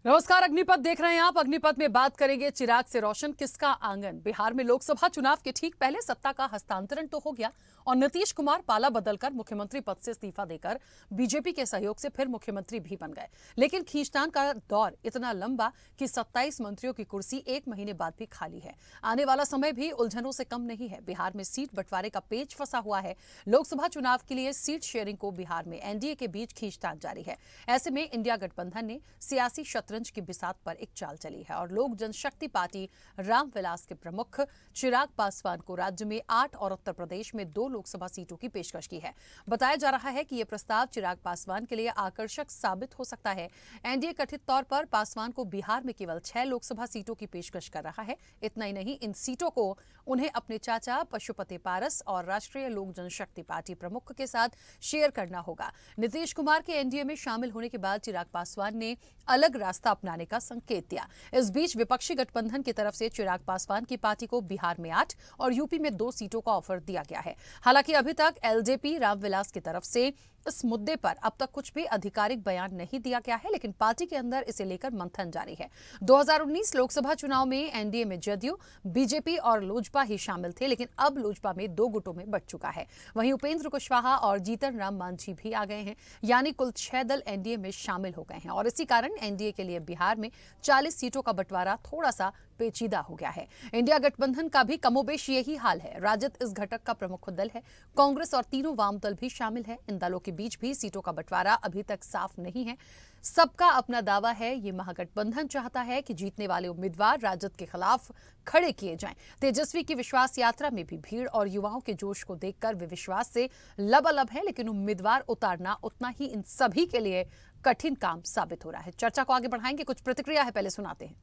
नमस्कार, अग्निपथ देख रहे हैं आप। अग्निपथ में बात करेंगे चिराग से रोशन किसका आंगन। बिहार में लोकसभा चुनाव के ठीक पहले सत्ता का हस्तांतरण तो हो गया और नीतीश कुमार पाला बदलकर मुख्यमंत्री पद से इस्तीफा देकर बीजेपी के सहयोग से फिर मुख्यमंत्री भी बन गए। लेकिन खींचतान का दौर इतना लंबा कि 27 मंत्रियों की कुर्सी 1 महीने बाद भी खाली है। आने वाला समय भी उलझनों से कम नहीं है। बिहार में सीट बंटवारे का पेच फंसा हुआ है। लोकसभा चुनाव के लिए सीट शेयरिंग को बिहार में एनडीए के बीच खींचतान जारी है। ऐसे में इंडिया गठबंधन ने सियासी शतरंज की बिसात पर एक चाल चली है और लोक जनशक्ति पार्टी रामविलास के प्रमुख चिराग पासवान को राज्य में 8 और उत्तर प्रदेश में 2 लोकसभा सीटों की पेशकश की है। बताया जा रहा है कि यह प्रस्ताव चिराग पासवान के लिए आकर्षक साबित हो सकता है। एनडीए कथित तौर पर पासवान को बिहार में केवल 6 लोकसभा सीटों की पेशकश कर रहा है। इतना ही नहीं, इन सीटों को उन्हें अपने चाचा पशुपति पारस और राष्ट्रीय लोक जनशक्ति पार्टी प्रमुख के साथ शेयर करना होगा। नीतीश कुमार के एनडीए में शामिल होने के बाद चिराग पासवान ने अलग रास्ता अपनाने का संकेत दिया। इस बीच विपक्षी गठबंधन की तरफ से चिराग पासवान की पार्टी को बिहार में 8 और यूपी में 2 सीटों का ऑफर दिया गया है। हालांकि अभी तक एलजेपी रामविलास की तरफ से इस मुद्दे पर अब तक कुछ भी आधिकारिक बयान नहीं दिया गया है, लेकिन पार्टी के अंदर इसे लेकर मंथन जारी है। 2019 लोकसभा चुनाव में एनडीए में जदयू, बीजेपी और लोजपा ही शामिल थे, लेकिन अब लोजपा में 2 गुटों में बंट चुका है। वहीं उपेंद्र कुशवाहा और जीतन राम मांझी भी आ गए हैं, यानी कुल 6 दल एनडीए में शामिल हो गए हैं और इसी कारण एनडीए के लिए बिहार में 40 सीटों का बंटवारा थोड़ा सा पेचीदा हो गया है। इंडिया गठबंधन का भी कमोबेश यही हाल है। राजद इस घटक का प्रमुख दल है। कांग्रेस और तीनों वाम दल भी शामिल है। इन दलों के बीच भी सीटों का बंटवारा अभी तक साफ नहीं है। सबका अपना दावा है। ये महागठबंधन चाहता है कि जीतने वाले उम्मीदवार राजद के खिलाफ खड़े किए जाएं। तेजस्वी की विश्वास यात्रा में भी भीड़ और युवाओं के जोश को देखकर वे विश्वास से लबालब है, लेकिन उम्मीदवार उतारना उतना ही इन सभी के लिए कठिन काम साबित हो रहा है। चर्चा को आगे बढ़ाएंगे, कुछ प्रतिक्रिया है, पहले सुनाते हैं।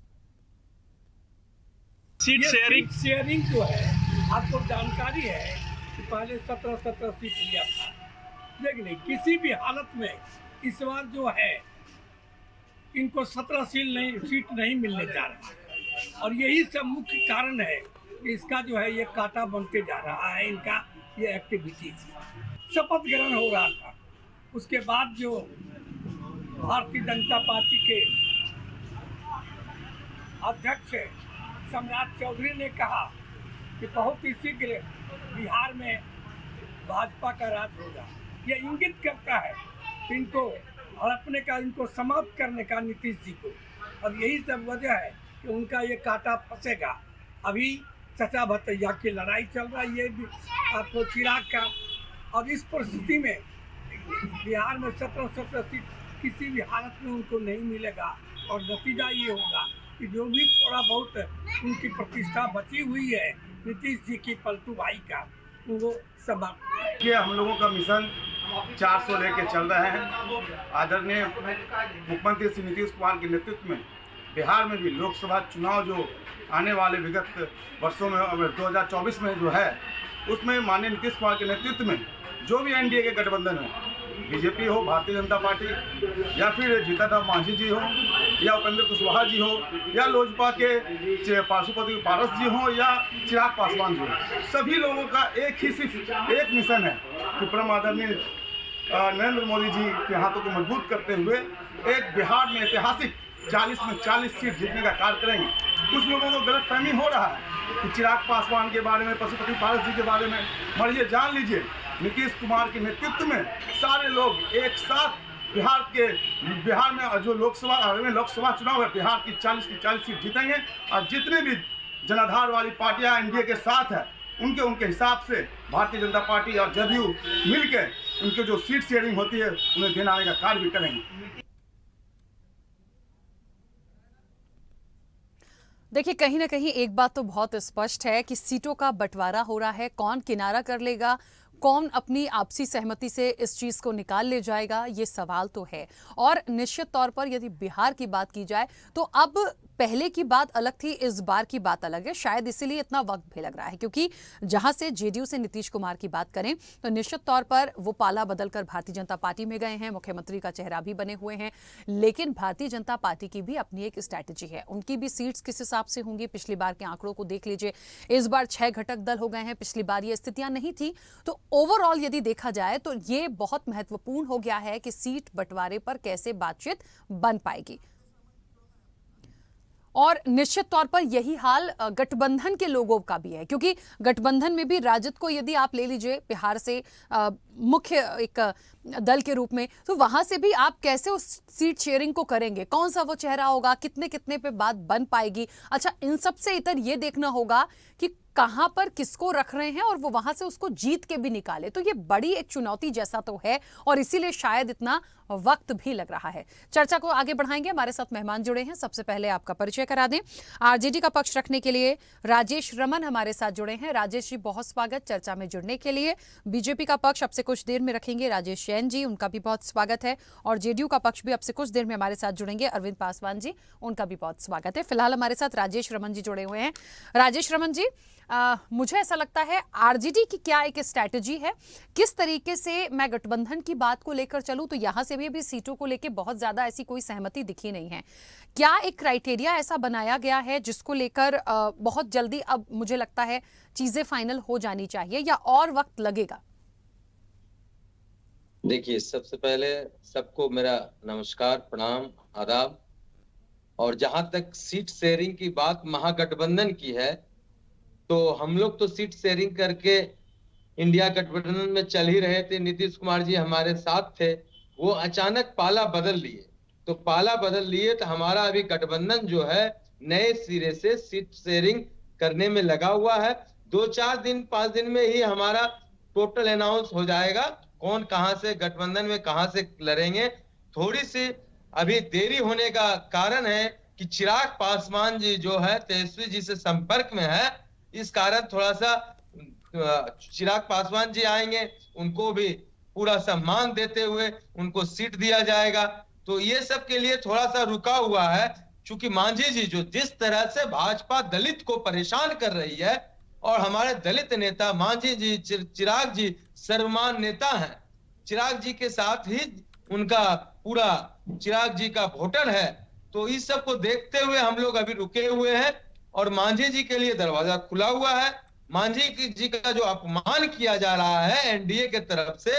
सीट शेयरिंग जो है, आपको जानकारी है कि पहले 17 सीट लिया था, लेकिन किसी भी हालत में इस बार जो है इनको 17 सीट नहीं मिलने जा रहा है और यही सब मुख्य कारण है कि इसका जो है ये कांटा बनते जा रहा है। इनका ये एक्टिविटीज, शपथ ग्रहण हो रहा था, उसके बाद जो भारतीय जनता पार्टी के अध्यक्ष सम्राट चौधरी ने कहा कि बहुत ही शीघ्र बिहार में भाजपा का राज होगा। यह इंगित करता है कि इनको हड़पने का, इनको समाप्त करने का नीतीश जी को, और यही सब वजह है कि उनका ये कांटा फंसेगा। अभी चचा भतीजा की लड़ाई चल रहा है, ये भी आपको चिराग का, और इस परिस्थिति में बिहार में 17 सीट किसी भी हालत में उनको नहीं मिलेगा और नतीजा ये होगा कि जो भी थोड़ा बहुत उनकी प्रतिष्ठा बची हुई है नीतीश जी की पलटू भाई का, वो समाप्त। ये हम लोगों का मिशन 400 लेके चल रहे हैं। आदरणीय मुख्यमंत्री श्री नीतीश कुमार के नेतृत्व में बिहार में भी लोकसभा चुनाव जो आने वाले विगत वर्षों में 2024 में जो है, उसमें माननीय नीतीश कुमार के नेतृत्व में जो भी एनडीए के गठबंधन है, बीजेपी हो, भारतीय जनता पार्टी, या फिर जीतन राम मांझी जी हो, या उपेंद्र कुशवाहा जी हो, या लोजपा के पशुपति पारस जी हो, या चिराग पासवान जी हो, सभी लोगों का सिर्फ एक मिशन है कि परम आदरणीय नरेंद्र मोदी जी के हाथों को मजबूत करते हुए एक बिहार में ऐतिहासिक 40 में 40 सीट जीतने का कार्य करेंगे। कुछ लोगों को गलतफहमी हो रहा है कि चिराग पासवान के बारे में, पशुपति पारस जी के बारे में, मगर ये जान लीजिए नीतीश कुमार के नेतृत्व में सारे लोग एक साथ बिहार में जो लोकसभा चुनाव है, बिहार की 40 सीट जीतेंगे और जितने भी जनाधार वाली पार्टियां एनडीए के साथ है, उनके हिसाब से भारतीय जनता पार्टी और जदयू मिलकर उनके जो सीट शेयरिंग होती है उन्हें देने का कार्य भी करेंगे। देखिए, कहीं ना कहीं एक बात तो बहुत स्पष्ट है कि सीटों का बंटवारा हो रहा है। कौन किनारा कर लेगा, कौन अपनी आपसी सहमति से इस चीज को निकाल ले जाएगा, ये सवाल तो है। और निश्चित तौर पर यदि बिहार की बात की जाए तो अब पहले की बात अलग थी, इस बार की बात अलग है। शायद इसीलिए इतना वक्त भी लग रहा है, क्योंकि जहां से जेडीयू से नीतीश कुमार की बात करें तो निश्चित तौर पर वो पाला बदलकर भारतीय जनता पार्टी में गए हैं, मुख्यमंत्री का चेहरा भी बने हुए हैं। लेकिन भारतीय जनता पार्टी की भी अपनी एक स्ट्रैटेजी है। उनकी भी सीट्स किस हिसाब से होंगी, पिछली बार के आंकड़ों को देख लीजिए। इस बार 6 घटक दल हो गए हैं, पिछली बार ये स्थितियां नहीं थी। तो ओवरऑल यदि देखा जाए तो ये बहुत महत्वपूर्ण हो गया है कि सीट बंटवारे पर कैसे बातचीत बन पाएगी। और निश्चित तौर पर यही हाल गठबंधन के लोगों का भी है, क्योंकि गठबंधन में भी राजद को यदि आप ले लीजिए बिहार से मुख्य एक दल के रूप में, तो वहां से भी आप कैसे उस सीट शेयरिंग को करेंगे, कौन सा वो चेहरा होगा, कितने कितने पे बात बन पाएगी। अच्छा, इन सब से इतर ये देखना होगा कि कहां पर किसको रख रहे हैं और वो वहां से उसको जीत के भी निकाले। तो ये बड़ी एक चुनौती जैसा तो है और इसीलिए शायद इतना वक्त भी लग रहा है। चर्चा को आगे बढ़ाएंगे, हमारे साथ मेहमान जुड़े हैं। सबसे पहले आपका परिचय करा दें। आरजेडी का पक्ष रखने के लिए राजेश रमन हमारे साथ जुड़े हैं। राजेश जी, बहुत स्वागत चर्चा में जुड़ने के लिए। बीजेपी का पक्ष अब से कुछ देर में रखेंगे राजेश जैन जी, उनका भी बहुत स्वागत है। और जेडीयू का पक्ष भी अब से कुछ देर में हमारे साथ जुड़ेंगे, अरविंद पासवान जी, उनका भी बहुत स्वागत है। फिलहाल हमारे साथ राजेश रमन जी जुड़े हुए हैं। राजेश रमन जी, मुझे ऐसा लगता है आरजेडी की क्या एक स्ट्रैटेजी है, किस तरीके से मैं गठबंधन की बात को लेकर चलूं, तो यहां से भी अभी सीटों को लेकर बहुत ज्यादा ऐसी कोई सहमति दिखी नहीं है। क्या एक क्राइटेरिया ऐसा बनाया गया है जिसको लेकर बहुत जल्दी अब मुझे लगता है चीजें फाइनल हो जानी चाहिए, या और वक्त लगेगा? देखिए, सबसे पहले सबको मेरा नमस्कार, प्रणाम, आदाब। और जहां तक सीट शेयरिंग की बात महागठबंधन की है, तो हम लोग तो सीट शेयरिंग करके इंडिया गठबंधन में चल ही रहे थे। नीतीश कुमार जी हमारे साथ थे, वो अचानक पाला बदल लिए। तो पाला बदल लिए तो हमारा अभी गठबंधन जो है नए सिरे से सीट शेयरिंग करने में लगा हुआ है। 2-4 दिन 5 दिन में ही हमारा टोटल अनाउंस हो जाएगा, कौन कहां से गठबंधन में कहां से लड़ेंगे। थोड़ी सी अभी देरी होने का कारण है कि चिराग पासवान जी जो है तेजस्वी जी से संपर्क में है, इस कारण थोड़ा सा चिराग पासवान जी आएंगे, उनको भी पूरा सम्मान देते हुए उनको सीट दिया जाएगा। तो ये सब के लिए थोड़ा सा रुका हुआ है, क्योंकि मांझी जी जो जिस तरह से भाजपा दलित को परेशान कर रही है, और हमारे दलित नेता मांझी जी, चिराग जी सर्वमान नेता हैं। चिराग जी के साथ ही उनका पूरा चिराग जी का वोटर है। तो इस सब को देखते हुए हम लोग अभी रुके हुए हैं और मांझी जी के लिए दरवाजा खुला हुआ है। मांझी जी का जो अपमान किया जा रहा है एनडीए के तरफ से,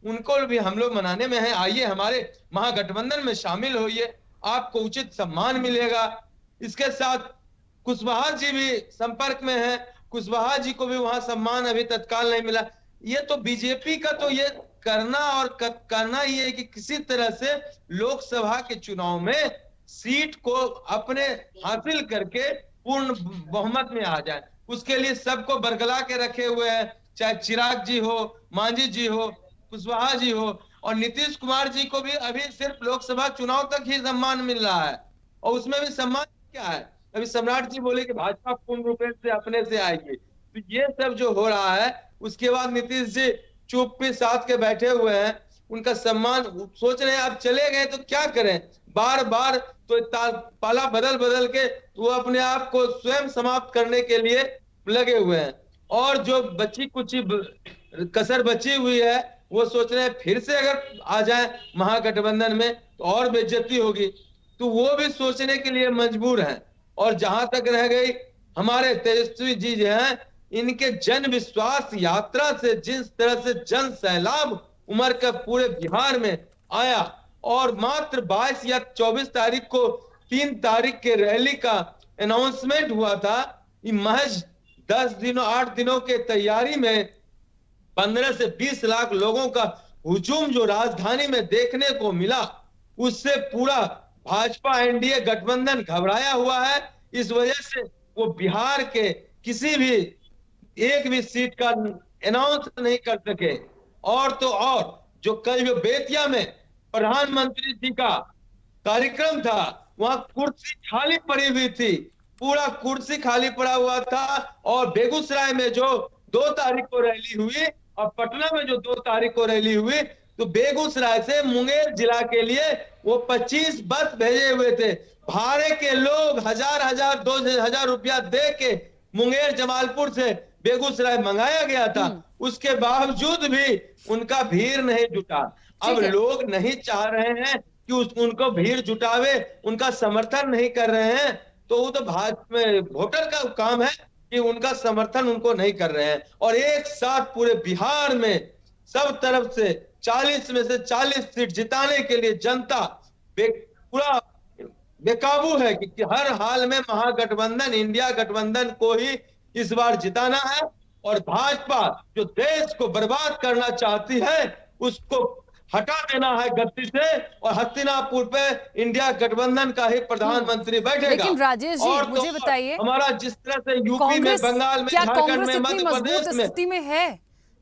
उनको भी हम लोग मनाने में हैं। आइए हमारे महागठबंधन में शामिल होइए, आपको उचित सम्मान मिलेगा। इसके साथ कुशवाहा जी भी संपर्क में है, कुशवाहा जी को भी वहां सम्मान अभी तत्काल नहीं मिला। ये तो बीजेपी का तो ये करना और करना ही है कि किसी तरह से लोकसभा के चुनाव में सीट को अपने हासिल करके पूर्ण बहुमत में आ जाए। उसके लिए सबको बरगला के रखे हुए हैं, चाहे चिराग जी हो, मांझी जी हो, कुशवाहा जी हो, और नीतीश कुमार जी को भी अभी सिर्फ लोकसभा चुनाव तक ही सम्मान मिल रहा है। और उसमें भी सम्मान क्या है, अभी सम्राट जी बोले कि भाजपा पूर्ण रूप से अपने से आएगी। तो ये सब जो हो रहा है, उसके बाद नीतीश जी चुप पे साथ के बैठे हुए हैं, उनका सम्मान सोच रहे हैं आप चले गए तो क्या करें। बार बार तो पाला बदल बदल के वो अपने आप को स्वयं समाप्त करने के लिए लगे हुए हैं। और जो बची कुछ कसर बची हुई है, वो सोच रहे हैं फिर से अगर आ जाए महागठबंधन में तो और बेइज्जती होगी, तो वो भी सोचने के लिए मजबूर हैं। और जहां तक रह गई हमारे तेजस्वी जी जो हैं, इनके जन विश्वास यात्रा से जिस तरह से जन सैलाब उमड़ कर पूरे बिहार में आया, और मात्र 22 या 24 तारीख को 3 तारीख के रैली का अनाउंसमेंट हुआ था। महज 10 दिनों 8 दिनों के तैयारी में 15 से 20 लाख लोगों का हुजूम जो राजधानी में देखने को मिला, उससे पूरा भाजपा एनडीए गठबंधन घबराया हुआ है। इस वजह से वो बिहार के किसी भी एक भी सीट का अनाउंस नहीं कर सके। और तो और जो कल जो बेतिया में प्रधानमंत्री जी का कार्यक्रम था, वहां कुर्सी खाली पड़ी हुई थी, पूरा कुर्सी खाली पड़ा हुआ था। और बेगूसराय में जो 2 तारीख को रैली हुई और पटना में जो 2 तारीख को रैली हुई, तो बेगूसराय से मुंगेर जिला के लिए वो 25 बस भेजे हुए थे। भाड़े के लोग 1000 2000 रुपया दे के मुंगेर जमालपुर से बेगूसराय मंगाया गया था। उसके बावजूद भी उनका भीड़ नहीं जुटा। अब लोग नहीं चाह रहे हैं कि उनको भीड़ जुटावे, उनका समर्थन नहीं कर रहे हैं, तो वो तो भाजपा में वोटर का काम है कि उनका समर्थन उनको नहीं कर रहे हैं। और एक साथ पूरे बिहार में सब तरफ से 40 में से 40 सीट जिताने के लिए जनता पूरा बेकाबू है कि हर हाल में महागठबंधन, इंडिया गठबंधन को ही इस बार जिताना है, और भाजपा जो देश को बर्बाद करना चाहती है उसको हटा देना है गद्दी से, और हस्तिनापुर पे इंडिया गठबंधन का ही प्रधानमंत्री बैठेगा। लेकिन राजेश जी, और मुझे तो बताइए, हमारा जिस तरह से यूपी में, कांग्रेस, बंगाल में, क्या झारखंड कांग्रेस में, इतनी मध्य मजबूत प्रदेश में, स्थिति में है?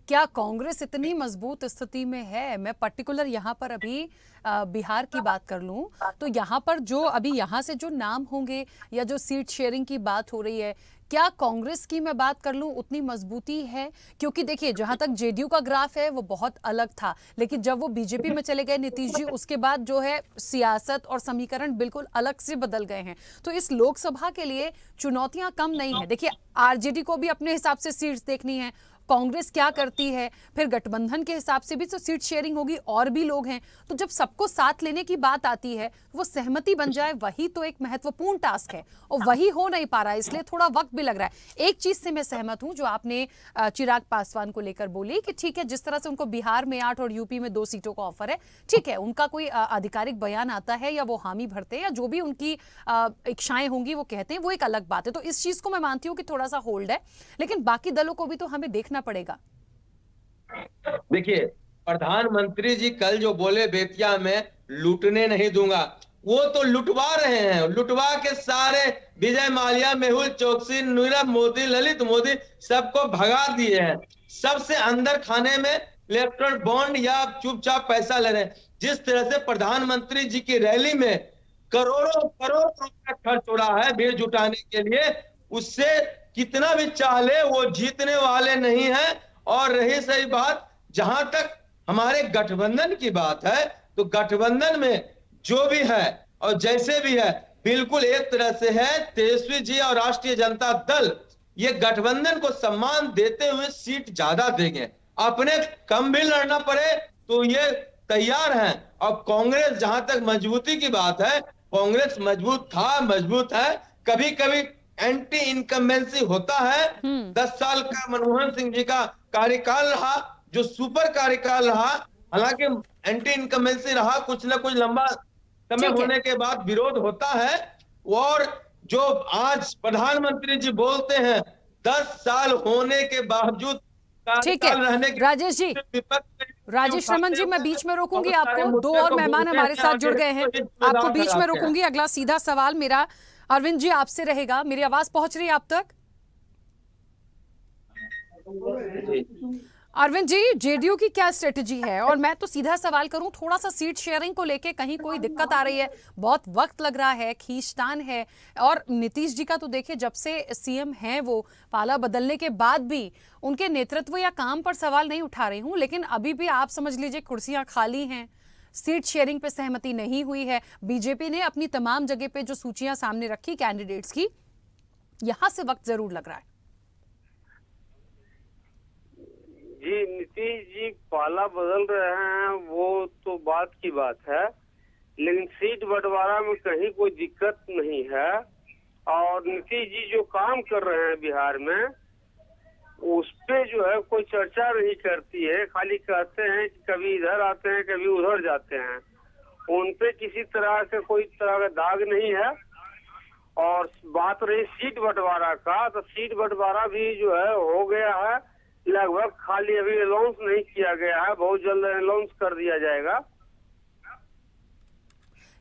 क्या कांग्रेस इतनी मजबूत स्थिति में है? मैं पर्टिकुलर यहाँ पर अभी बिहार की बात कर लूं तो यहाँ पर जो अभी यहाँ से जो नाम होंगे या जो सीट शेयरिंग की बात हो रही है, क्या कांग्रेस की मैं बात कर लूं उतनी मजबूती है? क्योंकि देखिए, जहां तक जेडीयू का ग्राफ है वो बहुत अलग था, लेकिन जब वो बीजेपी में चले गए नीतीश जी, उसके बाद जो है सियासत और समीकरण बिल्कुल अलग से बदल गए हैं। तो इस लोकसभा के लिए चुनौतियां कम नहीं है। देखिए, आरजेडी को भी अपने हिसाब से सीट्स देखनी है, कांग्रेस क्या करती है, फिर गठबंधन के हिसाब से भी तो सीट शेयरिंग होगी, और भी लोग हैं। तो जब सबको साथ लेने की बात आती है, वो सहमति बन जाए, वही तो एक महत्वपूर्ण टास्क है, और वही हो नहीं पा रहा है, इसलिए थोड़ा वक्त भी लग रहा है। एक चीज से मैं सहमत हूं जो आपने चिराग पासवान को लेकर बोली कि ठीक है, जिस तरह से उनको बिहार में 8 और यूपी में 2 सीटों का ऑफर है, ठीक है, उनका कोई आधिकारिक बयान आता है या वो हामी भरते हैं या जो भी उनकी इच्छाएं होंगी वो कहते हैं, वो एक अलग बात है। तो इस चीज को मैं मानती हूँ कि थोड़ा सा होल्ड है, लेकिन बाकी दलों को भी तो हमें देखना पड़ेगा। देखिए, प्रधानमंत्री जी कल जो बोले बेतिया में, लूटने नहीं दूंगा, वो तो लुटवा रहे हैं। लुटवा के सारे विजय माल्या, मेहुल चोकसी, नीरव मोदी, ललित मोदी सबको भगा दिए हैं। सबसे अंदर खाने में इलेक्ट्रल बॉन्ड या चुपचाप पैसा ले रहे हैं। जिस तरह से प्रधानमंत्री जी की रैली में करोड़ों करोड़ रुपया खर्च हो रहा है भीड़ जुटाने के लिए, उससे कितना भी चाह ले वो जीतने वाले नहीं है। और रही सही बात, जहां तक हमारे गठबंधन की बात है, तो गठबंधन में जो भी है और जैसे भी है, बिल्कुल एक तरह से है। तेजस्वी जी और राष्ट्रीय जनता दल ये गठबंधन को सम्मान देते हुए सीट ज्यादा देंगे, अपने कम भी लड़ना पड़े तो ये तैयार हैं। और कांग्रेस, जहां तक मजबूती की बात है, कांग्रेस मजबूत था, मजबूत है। कभी कभी एंटी इनकम्बेंसी होता है। 10 साल का मनमोहन सिंह जी का कार्यकाल रहा, जो सुपर कार्यकाल रहा, हालांकि एंटी इनकम्बेंसी रहा, कुछ ना कुछ लंबा समय होने के बाद विरोध होता है। और जो आज प्रधानमंत्री जी बोलते हैं 10 साल होने के बावजूद ठीक है राजेश जी, राजेश रमन जी, मैं बीच में रोकूंगी आपको। 2 और मेहमान हमारे साथ जुड़ गए हैं, आपको बीच में रोकूंगी। अगला सीधा सवाल मेरा अरविंद जी आपसे रहेगा। मेरी आवाज पहुंच रही है आप तक? अरविंद जी, जेडीयू की क्या स्ट्रेटजी है? और मैं तो सीधा सवाल करूं, थोड़ा सा सीट शेयरिंग को लेके कहीं कोई दिक्कत आ रही है? बहुत वक्त लग रहा है, खींचतान है, और नीतीश जी का तो देखिए जब से सीएम हैं वो, पाला बदलने के बाद भी उनके नेतृत्व या काम पर सवाल नहीं उठा रही हूं, लेकिन अभी भी आप समझ लीजिए कुर्सियां खाली हैं, सीट शेयरिंग पे सहमति नहीं हुई है। बीजेपी ने अपनी तमाम जगह पे जो सूचियां सामने रखी कैंडिडेट्स की, यहां से वक्त जरूर लग रहा है। जी, नीतीश जी पाला बदल रहे हैं वो तो बात की बात है, लेकिन सीट बंटवारा में कहीं कोई दिक्कत नहीं है। और नीतीश जी जो काम कर रहे हैं बिहार में, उस पे जो है कोई चर्चा नहीं करती है, खाली कहते हैं कि कभी इधर आते हैं कभी उधर जाते हैं। उन पे किसी तरह से कोई तरह का दाग नहीं है। और बात रही सीट बंटवारा का, तो सीट बंटवारा भी जो है हो गया है लगभग, खाली अभी अनाउंस नहीं किया गया है, बहुत जल्द अनाउंस कर दिया जाएगा।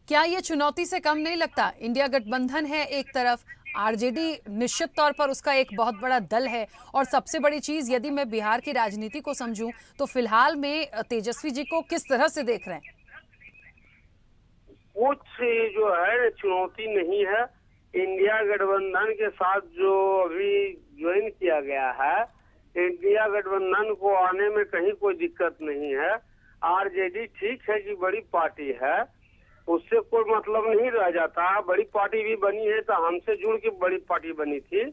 क्या ये चुनौती से कम नहीं लगता? इंडिया गठबंधन है एक तरफ, आरजेडी निश्चित तौर पर उसका एक बहुत बड़ा दल है, और सबसे बड़ी चीज यदि मैं बिहार की राजनीति को समझूं तो फिलहाल में तेजस्वी जी को किस तरह से देख रहे हैं? कुछ जो है चुनौती नहीं है। इंडिया गठबंधन के साथ जो अभी ज्वाइन किया गया है, इंडिया गठबंधन को आने में कहीं कोई दिक्कत नहीं है। आरजेडी ठीक है कि बड़ी पार्टी है, उससे कोई मतलब नहीं रह जाता। बड़ी पार्टी भी बनी है तो हमसे जुड़ के बड़ी पार्टी बनी थी।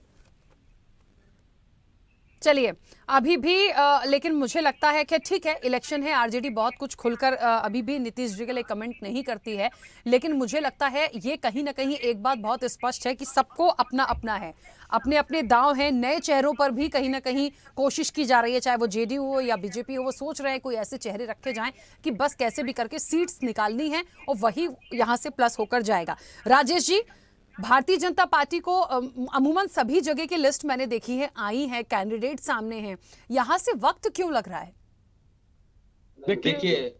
चलिए अभी भी लेकिन मुझे लगता है कि ठीक है, इलेक्शन है, आरजेडी बहुत कुछ खुलकर अभी भी नीतीश जी के लिए कमेंट नहीं करती है, लेकिन मुझे लगता है ये कहीं ना कहीं एक बात बहुत स्पष्ट है कि सबको अपना अपना है, अपने अपने दांव हैं। नए चेहरों पर भी कहीं ना कहीं कोशिश की जा रही है, चाहे वो जेडीयू हो या बीजेपी हो। वो सोच रहे हैं कोई ऐसे चेहरे रखे जाएं कि बस कैसे भी करके सीट्स निकालनी है और वही यहाँ से प्लस होकर जाएगा। राजेश जी, भारतीय जनता पार्टी को अमूमन सभी जगह की लिस्ट मैंने देखी है, आई है, कैंडिडेट सामने हैं, यहाँ से वक्त क्यों लग रहा है? देखिए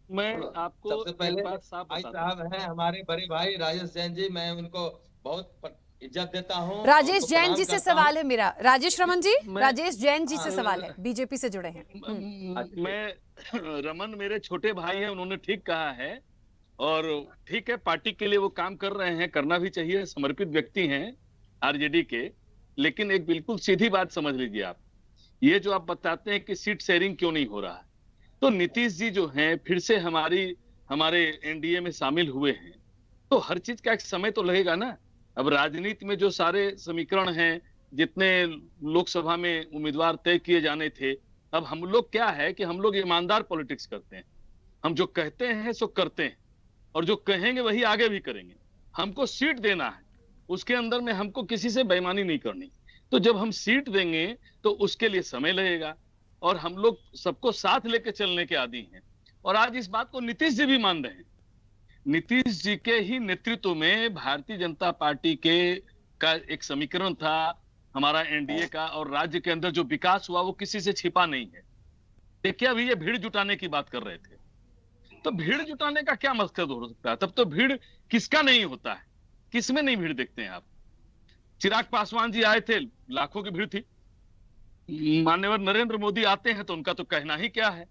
मैं आपको सबसे पहले एक बात साफ भाई बताता हूं। साहब हैं हमारे बड़े भाई राजेश जैन जी, मैं उनको बहुत इज्जत देता हूँ। राजेश उनको जैन प्रणाम जी से करता हूं। सवाल है मेरा। राजेश रमन जी, मैं- राजेश जैन जी से हाँ, सवाल है, बीजेपी से जुड़े हैं। मैं रमन मेरे छोटे भाई हैं, उन्होंने ठीक कहा है और ठीक है, पार्टी के लिए वो काम कर रहे हैं, करना भी चाहिए, समर्पित व्यक्ति हैं आरजेडी के। लेकिन एक बिल्कुल सीधी बात समझ लीजिए आप, ये जो आप बताते हैं कि सीट शेयरिंग क्यों नहीं हो रहा है, तो नीतीश जी जो हैं फिर से हमारे एनडीए में शामिल हुए हैं, तो हर चीज का एक समय तो लगेगा ना। अब राजनीति में जो सारे समीकरण हैं, जितने लोकसभा में उम्मीदवार तय किए जाने थे, अब हम लोग क्या है कि हम लोग ईमानदार पॉलिटिक्स करते हैं, हम जो कहते हैं सो करते हैं और जो कहेंगे वही आगे भी करेंगे। हमको सीट देना है, उसके अंदर में हमको किसी से बेईमानी नहीं करनी। तो जब हम सीट देंगे तो उसके लिए समय लगेगा और हम लोग सबको साथ लेके चलने के आदी हैं और आज इस बात को नीतीश जी भी मान रहे हैं। नीतीश जी के ही नेतृत्व में भारतीय जनता पार्टी का एक समीकरण था हमारा एनडीए का, और राज्य के अंदर जो विकास हुआ वो किसी से छिपा नहीं है। देखिए अभी ये भीड़ जुटाने की बात कर रहे थे, तो भीड़ जुटाने का क्या मकसद हो सकता है? तब तो भीड़ किसका नहीं होता है, किसमें नहीं भीड़ देखते हैं आप? चिराग पासवान जी आए थे, लाखों की भीड़ थी। माननीय नरेंद्र मोदी आते हैं तो उनका तो कहना ही क्या है।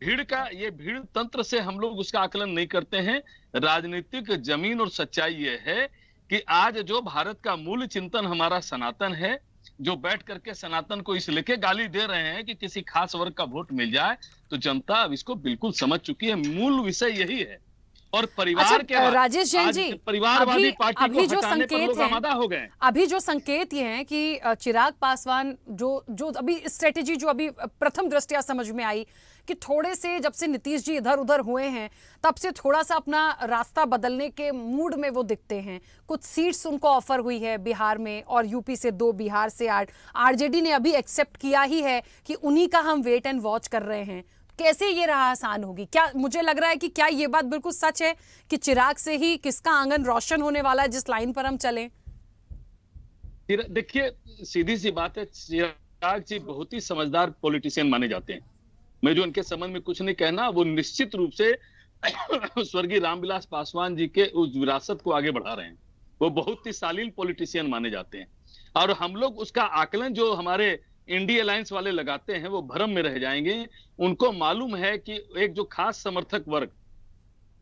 ये भीड़ तंत्र से हम लोग उसका आकलन नहीं करते हैं। राजनीतिक जमीन और सच्चाई ये है कि आज जो भारत का मूल चिंतन हमारा सनातन है, जो बैठ करके सनातन को इस लेके गाली दे रहे हैं कि किसी खास वर्ग का वोट मिल जाए, तो जनता अब इसको बिल्कुल समझ चुकी है। मूल विषय यही है। और परिवार के बाद राजेश जैन जी, परिवारवादी पार्टी अभी को जो हटाने पर संकेत लोग हैं, आमादा हो गए। अभी जो संकेत ये हैं कि चिराग पासवान जो अभी स्ट्रेटेजी जो अभी प्रथम दृष्टया समझ में आई कि थोड़े से जब से नीतीश जी इधर उधर हुए हैं तब से थोड़ा सा अपना रास्ता बदलने के मूड में वो दिखते हैं। कुछ सीट्स उनको ऑफर हुई है बिहार में और यूपी से 2, बिहार से 8। आरजेडी ने अभी एक्सेप्ट किया ही है कि उन्हीं का हम वेट एंड वॉच कर रहे हैं। कैसे ये राह आसान होगी? क्या मुझे लग रहा है कि क्या ये बात बिल्कुल सच है कि चिराग से ही किसका आंगन रोशन होने वाला है जिस लाइन पर हम चलें? देखिए सीधी सी बात है, चिराग जी बहुत ही समझदार पॉलिटिशियन माने जाते हैं। मैं जो उनके संबंध में कुछ नहीं कहना, वो निश्चित रूप से स्वर्गीय रामविलास पासवान जी के उस विरासत को आगे बढ़ा रहे हैं। वो बहुत ही शालीन पॉलिटिशियन माने जाते हैं और हम लोग उसका आकलन जो हमारे इंडिया अलायंस वाले लगाते हैं वो भ्रम में रह जाएंगे। उनको मालूम है कि एक जो खास समर्थक वर्ग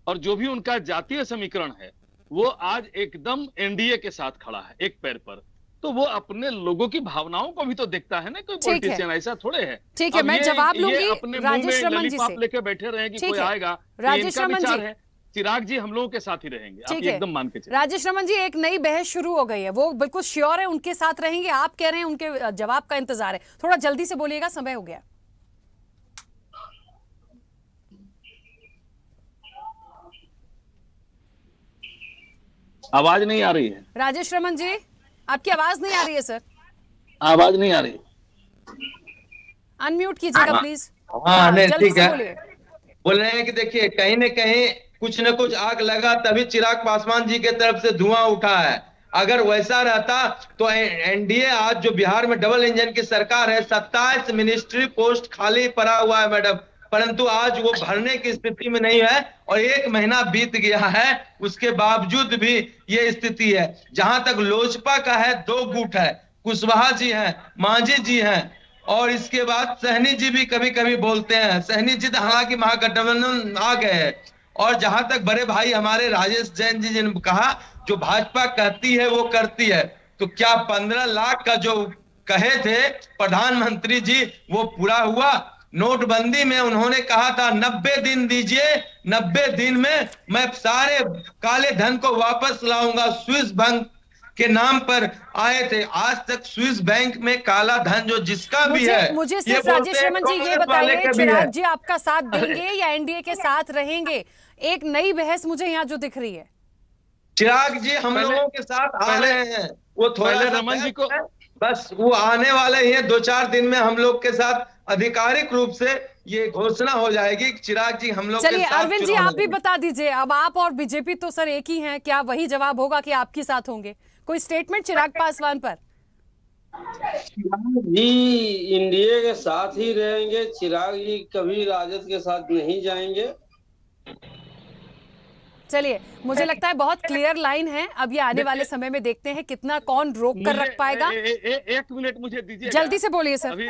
और जो भी उनका जातीय समीकरण है वो आज एकदम एनडीए के साथ खड़ा है एक पैर पर, तो वो अपने लोगों की भावनाओं को भी तो देखता है ना। कोई पॉलिटिशियन ऐसा थोड़े है। ठीक है, मैं जवाब लूंगी अपने राजेश रमन जी से। लेके बैठे रहे कि कोई आएगा, राजेश रमन जी है चिराग जी हम लोगों के साथ ही रहेंगे, आप एकदम मान के चलिए। राजेश रमन जी, एक नई बहस शुरू हो गई है, वो बिल्कुल श्योर है उनके साथ रहेंगे, आप कह रहे हैं उनके जवाब का इंतजार है। थोड़ा जल्दी से बोलिएगा, समय हो गया। आवाज नहीं आ रही है राजेश रमन जी, आपकी आवाज नहीं आ रही है सर। आवाज नहीं आ रही, अनम्यूट कीजिएगा प्लीज। हाँ नहीं जल्दी ठीक से है। बोलिए। बोल रहे हैं कि देखिए कहीं न कहीं कुछ न कुछ आग लगा तभी चिराग पासवान जी के तरफ से धुआं उठा है। अगर वैसा रहता तो एनडीए आज जो बिहार में डबल इंजन की सरकार है, 27 मिनिस्ट्री पोस्ट खाली पड़ा हुआ है मैडम, परंतु आज वो भरने की स्थिति में नहीं है और 1 महीना बीत गया है, उसके बावजूद भी ये स्थिति है। जहां तक लोजपा का है 2 गुट है, कुशवाहा जी हैं, मांझी जी हैं और इसके बाद सहनी जी भी कभी कभी बोलते हैं। सहनी जी तो हालांकि महागठबंधन आ गए हैं। और जहां तक बड़े भाई हमारे राजेश जैन जी ने कहा जो भाजपा कहती है वो करती है, तो क्या 15 लाख का जो कहे थे प्रधानमंत्री जी वो पूरा हुआ? नोटबंदी में उन्होंने कहा था 90 दिन दीजिए, 90 दिन में मैं सारे काले धन को वापस लाऊंगा, स्विस बैंक के नाम पर आए थे। आज तक स्विस बैंक में काला धन जो जिसका भी है, मुझे ये सिर्फ बोलते राजेश हैं रमन जी ये कांग्रेस वाले बताइए, के भी है। चिराग जी आपका साथ देंगे या एनडीए के साथ रहेंगे? एक नई बहस मुझे यहाँ जो दिख रही है। चिराग जी हम लोगों के साथ आ रहे हैं, वो थोड़ा पहले सा रमन जी को है, बस वो आने वाले ही हैं 2-4 दिन में। हम लोग के साथ आधिकारिक रूप से ये घोषणा हो जाएगी कि चिराग जी हम लोग के चलिए साथ अरविंद जी चुनाव आप भी लड़ेंगे। बता दीजिए, अब आप और बीजेपी तो सर एक ही हैं, क्या वही जवाब होगा कि आपके साथ होंगे? कोई स्टेटमेंट चिराग पासवान पर? चिराग जी इंडिया के साथ ही रहेंगे। चिराग जी कभी राजद के साथ नहीं जाएंगे। चलिए मुझे लगता है बहुत क्लियर लाइन है। अब ये आने वाले समय में देखते हैं कितना कौन रोक कर रख पाएगा। एक मिनट मुझे दीजिए, जल्दी से बोलिए सर। अभी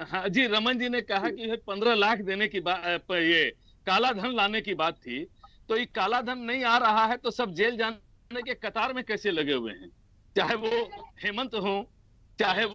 हाँ जी, रमन जी ने कहा कि 15 लाख देने की बात, ये काला धन लाने की बात थी, तो ये काला धन नहीं आ रहा है तो सब जेल जाने के कतार में कैसे लगे हुए हैं, चाहे वो हेमंत हो चाहे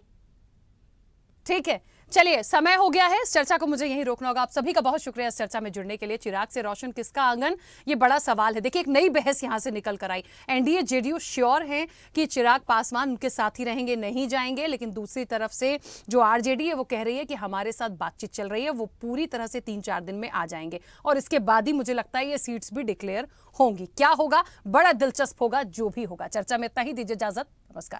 ठीक है, चलिए समय हो गया है, इस चर्चा को मुझे यहीं रोकना होगा। आप सभी का बहुत शुक्रिया इस चर्चा में जुड़ने के लिए। चिराग से रोशन किसका आंगन, ये बड़ा सवाल है। देखिए एक नई बहस यहां से निकल कर आई। एनडीए जेडीयू श्योर हैं कि चिराग पासवान उनके साथ ही रहेंगे, नहीं जाएंगे, लेकिन दूसरी तरफ से जो आरजेडी है वो कह रही है कि हमारे साथ बातचीत चल रही है, वो पूरी तरह से 3-4 दिन में आ जाएंगे और इसके बाद ही मुझे लगता है ये सीट्स भी डिक्लेयर होंगी। क्या होगा, बड़ा दिलचस्प होगा जो भी होगा। चर्चा में इतना ही, दीजिए इजाजत, नमस्कार।